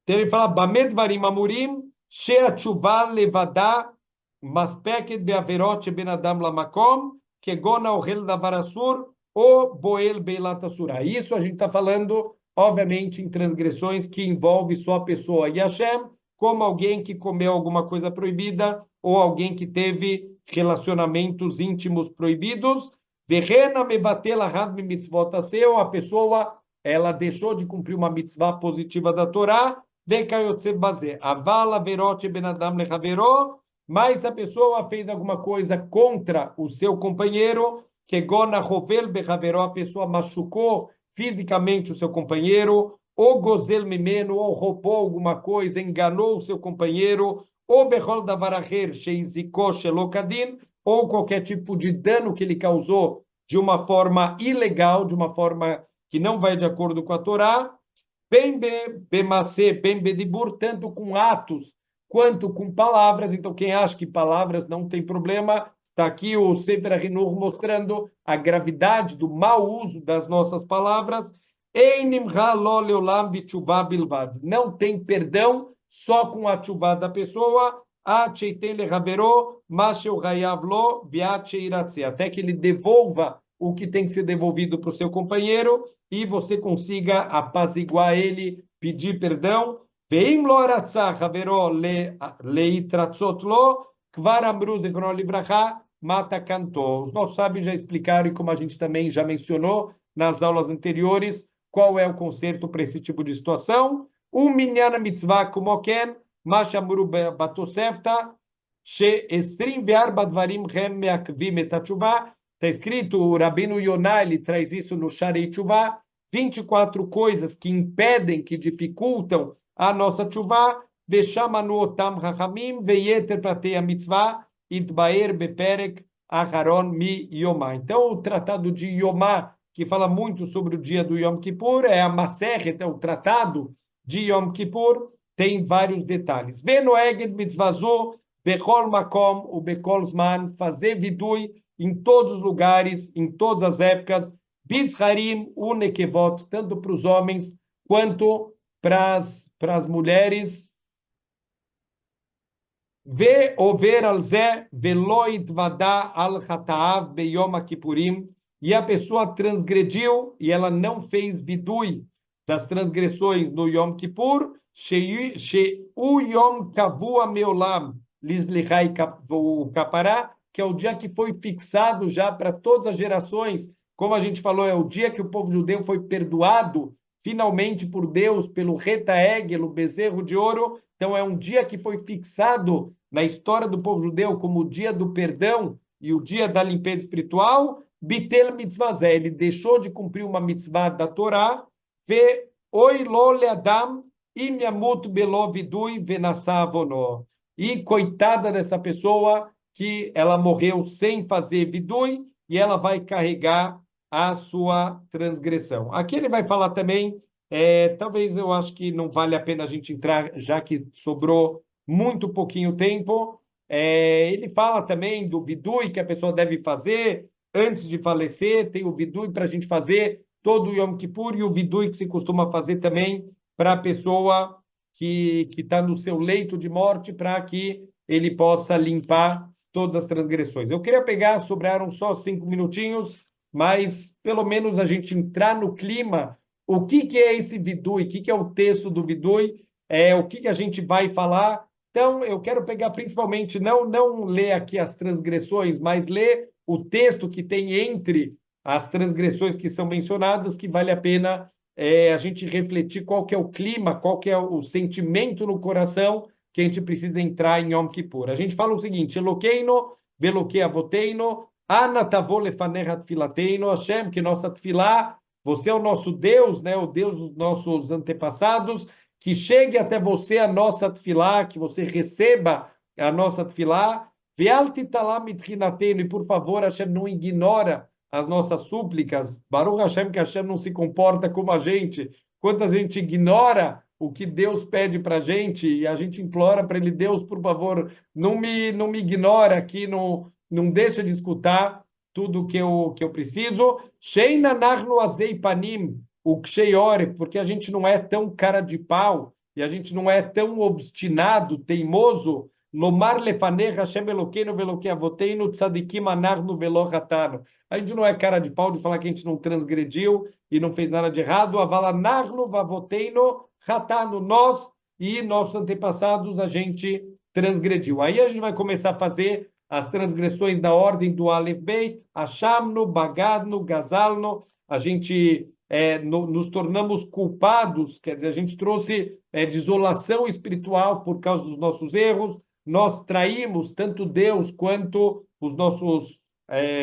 Então ele fala, Bamed varim amurim, shea tshuva levadá, maspeket beaverot ben adam lamakom, kegon aohel davar asur, ou boel beilat asura. Isso a gente está falando, obviamente, em transgressões que envolve só a pessoa e Hashem, como alguém que comeu alguma coisa proibida, ou alguém que teve relacionamentos íntimos proibidos. Verena mevatela had mitzvot aseu, a pessoa, ela deixou de cumprir uma mitzvah positiva da Torá, mas a pessoa fez alguma coisa contra o seu companheiro, que gona rovel bechaveró, a pessoa machucou fisicamente o seu companheiro, ou gozel mimeno, ou roubou alguma coisa, enganou o seu companheiro, ou bechol davaracher sheizikó shelokadin, ou qualquer tipo de dano que ele causou de uma forma ilegal, de uma forma que não vai de acordo com a Torá, bem bemacê, bem bedibur, tanto com atos quanto com palavras. Então, quem acha que palavras não tem problema, está aqui o Sefer HaChinuch mostrando a gravidade do mau uso das nossas palavras. Não tem perdão só com a tchuvá da pessoa, até que ele devolva o que tem que ser devolvido para o seu companheiro e você consiga apaziguar ele, pedir perdão. Mata cantou. Os nossos sábios já explicaram, e como a gente também já mencionou nas aulas anteriores, qual é o conserto para esse tipo de situação. Minyan mitzvah kumoken, mashamuru batosefta, she-estrim ve'arba dvarim hem me'akvim et hatshuvah. Está escrito, o Rabino Yonah, ele traz isso no Sharei Tshuvah, 24 coisas que impedem, que dificultam a nossa tshuvah, veshamanu otam hachamim, veyeter pratei a mitzvah, itbaer beperek aharon mi yomá. Então, o tratado de Yomá, que fala muito sobre o dia do Yom Kippur, é a Masechet, é o tratado de Yom Kippur, tem vários detalhes. Venoeged mitzvazô, Bechol makom, o Bechol zman, fazer vidui em todos os lugares, em todas as épocas, bisharim unekevot, tanto para os homens quanto para as mulheres. Ve over al zé velo itvada al chataav beyom kippurim, e a pessoa transgrediu e ela não fez vidui das transgressões no Yom Kippur, sheu yom kavua meolam lislichai kapará, que é o dia que foi fixado já para todas as gerações. Como a gente falou, é o dia que o povo judeu foi perdoado finalmente por Deus pelo Reta Egel, o bezerro de ouro. Então, é um dia que foi fixado na história do povo judeu como o dia do perdão e o dia da limpeza espiritual. Bitel mitzvah, ele deixou de cumprir uma mitzvah da Torá. Ve oi lo leadam im yamut belo vidui venassavono. E coitada dessa pessoa que ela morreu sem fazer vidui e ela vai carregar a sua transgressão. Aqui ele vai falar também, talvez eu acho que não vale a pena a gente entrar, já que sobrou muito pouquinho tempo. Ele fala também do vidui que a pessoa deve fazer antes de falecer, tem o vidui para a gente fazer todo o Yom Kippur e o vidui que se costuma fazer também para a pessoa que está no seu leito de morte, para que ele possa limpar todas as transgressões. Eu queria pegar, sobraram só 5 minutinhos, mas pelo menos a gente entrar no clima. O que é esse vidui? O que é o texto do vidui? O que a gente vai falar? Então, eu quero pegar principalmente, não ler aqui as transgressões, mas ler o texto que tem entre as transgressões que são mencionadas, que vale a pena a gente refletir qual que é o clima, qual que é o sentimento no coração que a gente precisa entrar em Yom Kippur. A gente fala o seguinte: Eloqueino, veloque avoteino, Ana tavo lefanecha tfilateino, Hashem, que nossa tfilá, você é o nosso Deus, né, o Deus dos nossos antepassados, que chegue até você a nossa tfilá, que você receba a nossa tfilá, ve'altitalá mitchinateino, e por favor, Hashem, não ignora as nossas súplicas. Baruch Hashem, que Hashem não se comporta como a gente. Quando a gente ignora o que Deus pede para a gente e a gente implora para Ele: Deus, por favor, não me ignora aqui, não deixa de escutar tudo o que eu preciso. Sheina narno azei panim, o ksheore, porque a gente não é tão cara de pau e a gente não é tão obstinado, teimoso. Lomar lefanecha Hashem Elokeinu veloquei avoteinu tzadikim anarnu velochatano. A gente não é cara de pau de falar que a gente não transgrediu e não fez nada de errado. Avalanarnu vavoteinu ratano, nós e nossos antepassados a gente transgrediu. Aí a gente vai começar a fazer as transgressões da ordem do Aleph Beit, Achamno, Bagadno, Gazalno. A gente nos tornamos culpados, quer dizer, a gente trouxe desolação espiritual por causa dos nossos erros. Nós traímos tanto Deus quanto os nossos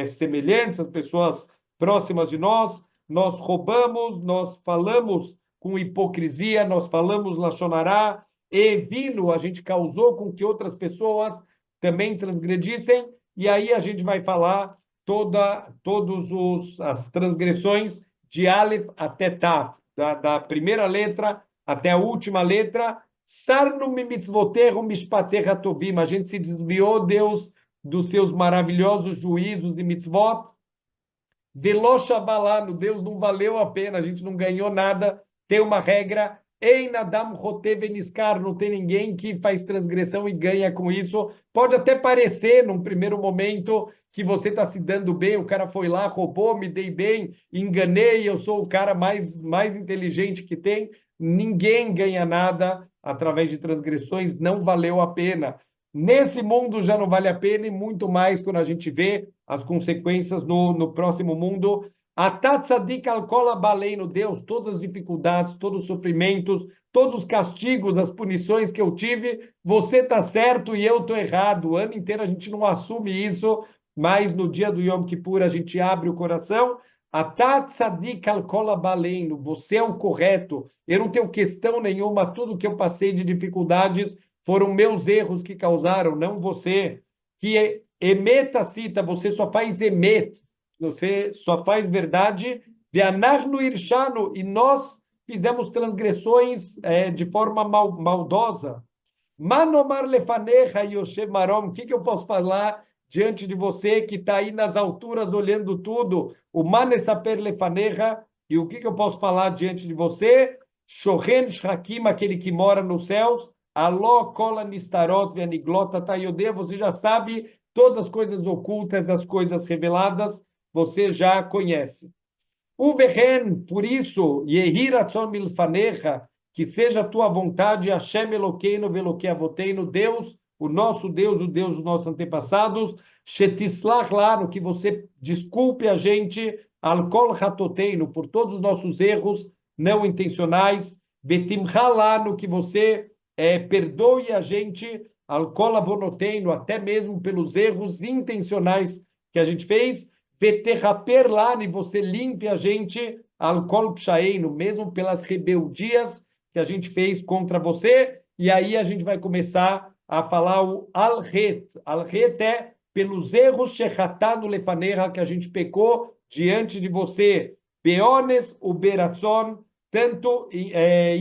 semelhantes, as pessoas próximas de nós. Nós roubamos, nós falamos com hipocrisia, nós falamos lashon hará, e vino, a gente causou com que outras pessoas também transgredissem, e aí a gente vai falar todas as transgressões de Aleph até Taf, da primeira letra até a última letra. Sarnu mitzvoteru mishpatecha tovim, a gente se desviou, Deus, dos seus maravilhosos juízos e mitzvot. Veloshabalano, Deus, não valeu a pena, a gente não ganhou nada. Tem uma regra: Einadam roteveniscar, não tem ninguém que faz transgressão e ganha com isso. Pode até parecer, num primeiro momento, que você está se dando bem, o cara foi lá, roubou, me dei bem, enganei, eu sou o cara mais inteligente que tem. Ninguém ganha nada através de transgressões, não valeu a pena. Nesse mundo já não vale a pena, e muito mais quando a gente vê as consequências no próximo mundo. Atatzadik alcola baleino, Deus, todas as dificuldades, todos os sofrimentos, todos os castigos, as punições que eu tive, você está certo e eu estou errado. O ano inteiro a gente não assume isso, mas no dia do Yom Kippur a gente abre o coração. Atatzadik alcola baleino, você é o correto. Eu não tenho questão nenhuma, tudo que eu passei de dificuldades foram meus erros que causaram, não você. Que emeta cita, você só faz emet, você só faz verdade. Ve'anachnu irshanu, e nós fizemos transgressões de forma maldosa. Manomar lefanecha Yoshev Marom, o que eu posso falar diante de você que está aí nas alturas olhando tudo? O Manesaper lefanecha, e o que eu posso falar diante de você? Shohen Shrakim, aquele que mora nos céus, Aló Kola Nistarot Veaniglota Tayodê, você já sabe todas as coisas ocultas, as coisas reveladas, você já conhece. Uvehen, por isso, Yehi Ratzon Milfanecha, que seja a tua vontade, Hashem Elokeinu Veloquei Avoteinu, Deus, o Deus, o Deus dos nossos antepassados, Shetislach Lanu, que você desculpe a gente, Alkol Hatoteinu, por todos os nossos erros não intencionais, Betimcha Lanu, que você perdoe a gente, Alkol Avonoteinu, até mesmo pelos erros intencionais que a gente fez, Veterraper Lanu, e você limpe a gente, Alkol Pshaeinu, mesmo pelas rebeldias que a gente fez contra você, e aí a gente vai começar a falar o Al-Het. Al-Het é pelos erros Shechatanu Lefaneha, que a gente pecou diante de você, Beones Uberatzon, tanto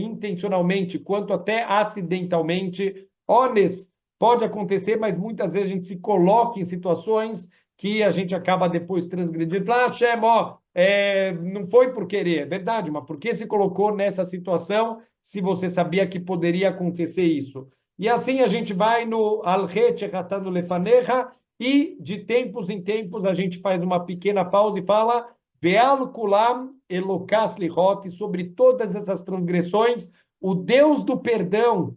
intencionalmente quanto até acidentalmente. Ones pode acontecer, mas muitas vezes a gente se coloca em situações que a gente acaba depois transgredindo. Hashem, não foi por querer, é verdade, mas por que se colocou nessa situação se você sabia que poderia acontecer isso? E assim a gente vai no Al-Het Ratando Lefanecha, e de tempos em tempos a gente faz uma pequena pausa e fala Ve'al Kulam Elokas Lichot, sobre todas essas transgressões, o Deus do perdão,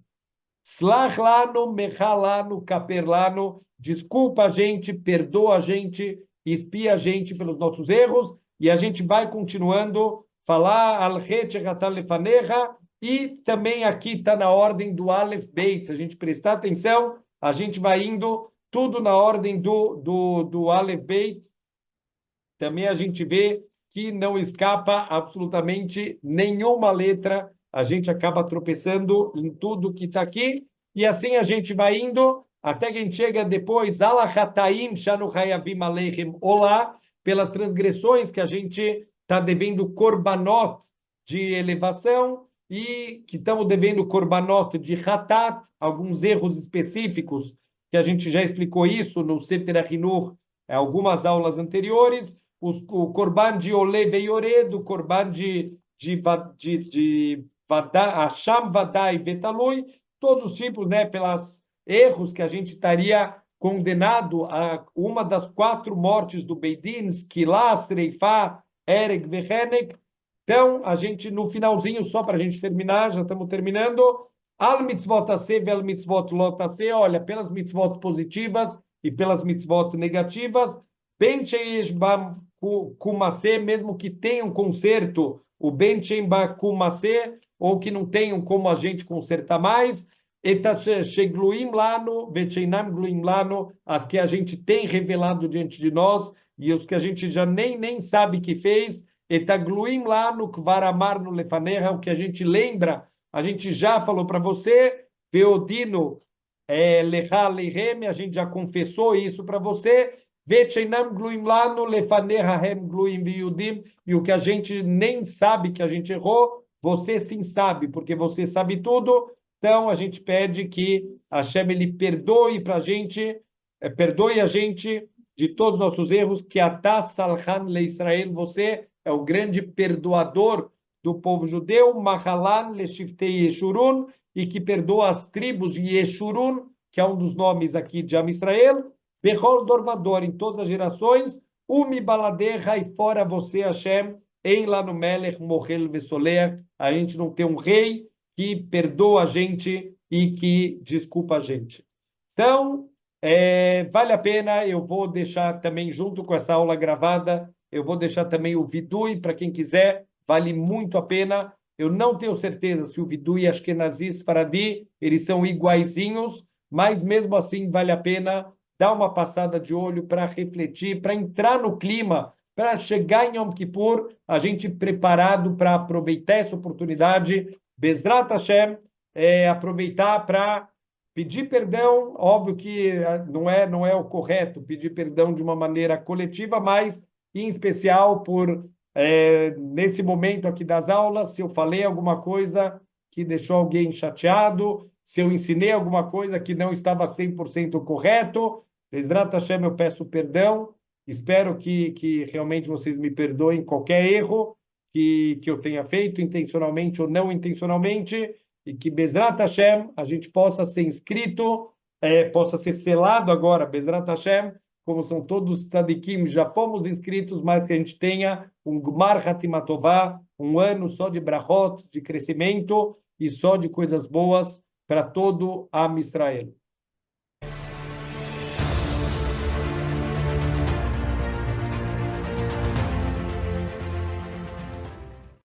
Slach Lanu, Mechal Lanu, Kaper Lanu, desculpa a gente, perdoa a gente, espia a gente pelos nossos erros, e a gente vai continuando falar Al-Het Ratando Lefanecha, e também aqui está na ordem do Aleph Beit. Se a gente prestar atenção, a gente vai indo tudo na ordem do Aleph Beit. Também a gente vê que não escapa absolutamente nenhuma letra. A gente acaba tropeçando em tudo que está aqui. E assim a gente vai indo até que a gente chega depois, Alachataim Shanu Hayavim Aleichem Olá, pelas transgressões que a gente está devendo korbanot de elevação, e que estamos devendo korbanot de hatat, alguns erros específicos, que a gente já explicou isso no Sefer HaChinuch, algumas aulas anteriores, o korban de Ole Veiored, o korban de Hasham Vadai Vetalui, todos os tipos, né, pelos erros que a gente estaria condenado a uma das 4 mortes do Beidin, Skilá, Sreifá, Ereg, Vehenek. Então, a gente, no finalzinho, só para a gente terminar, já estamos terminando, Al mitzvot aseh vel mitzvot lot aseh, olha, pelas mitzvot positivas e pelas mitzvot negativas, ben sheish ba kumaseh, mesmo que tenham conserto, o ben shein ba kumaseh, ou que não tenham como a gente consertar mais, shegluim lano, vecheinam gluim lano, as que a gente tem revelado diante de nós, e os que a gente já nem sabe que fez, etagluim lá no kvaramar no lefaneha, o que a gente lembra, a gente já falou para você, veodino lecha lehem, a gente já confessou isso para você, vecheinam gluim lá no lefaneha hem gluim viudim, e o que a gente nem sabe que a gente errou, você sim sabe, porque você sabe tudo. Então a gente pede que Hashem ele perdoe para a gente, perdoe a gente de todos os nossos erros, que atá salhan le Israel, você é o grande perdoador do povo judeu, Mahalan Leshiftei Yeshurun, e que perdoa as tribos de Yeshurun, que é um dos nomes aqui de Am Israel, Bechol Dorvador, em todas as gerações, Umi Baladeha, e fora você, Hashem, em lá no Melech Mochel Vesoler, a gente não tem um rei que perdoa a gente e que desculpa a gente. Então, vale a pena, eu vou deixar também, junto com essa aula gravada, eu vou deixar também o Vidui para quem quiser, vale muito a pena. Eu não tenho certeza se o Vidui e Ashkenazi Sfaradi, eles são iguaizinhos, mas mesmo assim vale a pena dar uma passada de olho para refletir, para entrar no clima, para chegar em Yom Kippur, a gente preparado para aproveitar essa oportunidade, Bezrat Hashem, aproveitar para pedir perdão. Óbvio que não é o correto pedir perdão de uma maneira coletiva, mas em especial por nesse momento aqui das aulas, se eu falei alguma coisa que deixou alguém chateado, se eu ensinei alguma coisa que não estava 100% correto. Bezrat Hashem, eu peço perdão. Espero que realmente vocês me perdoem qualquer erro que eu tenha feito, intencionalmente ou não intencionalmente, e que Bezrat Hashem a gente possa ser inscrito, possa ser selado agora, Bezrat Hashem, como são todos tzadikim, já fomos inscritos, mas que a gente tenha um Gmar Hatimatová, um ano só de brachot, de crescimento e só de coisas boas para todo Am Israel.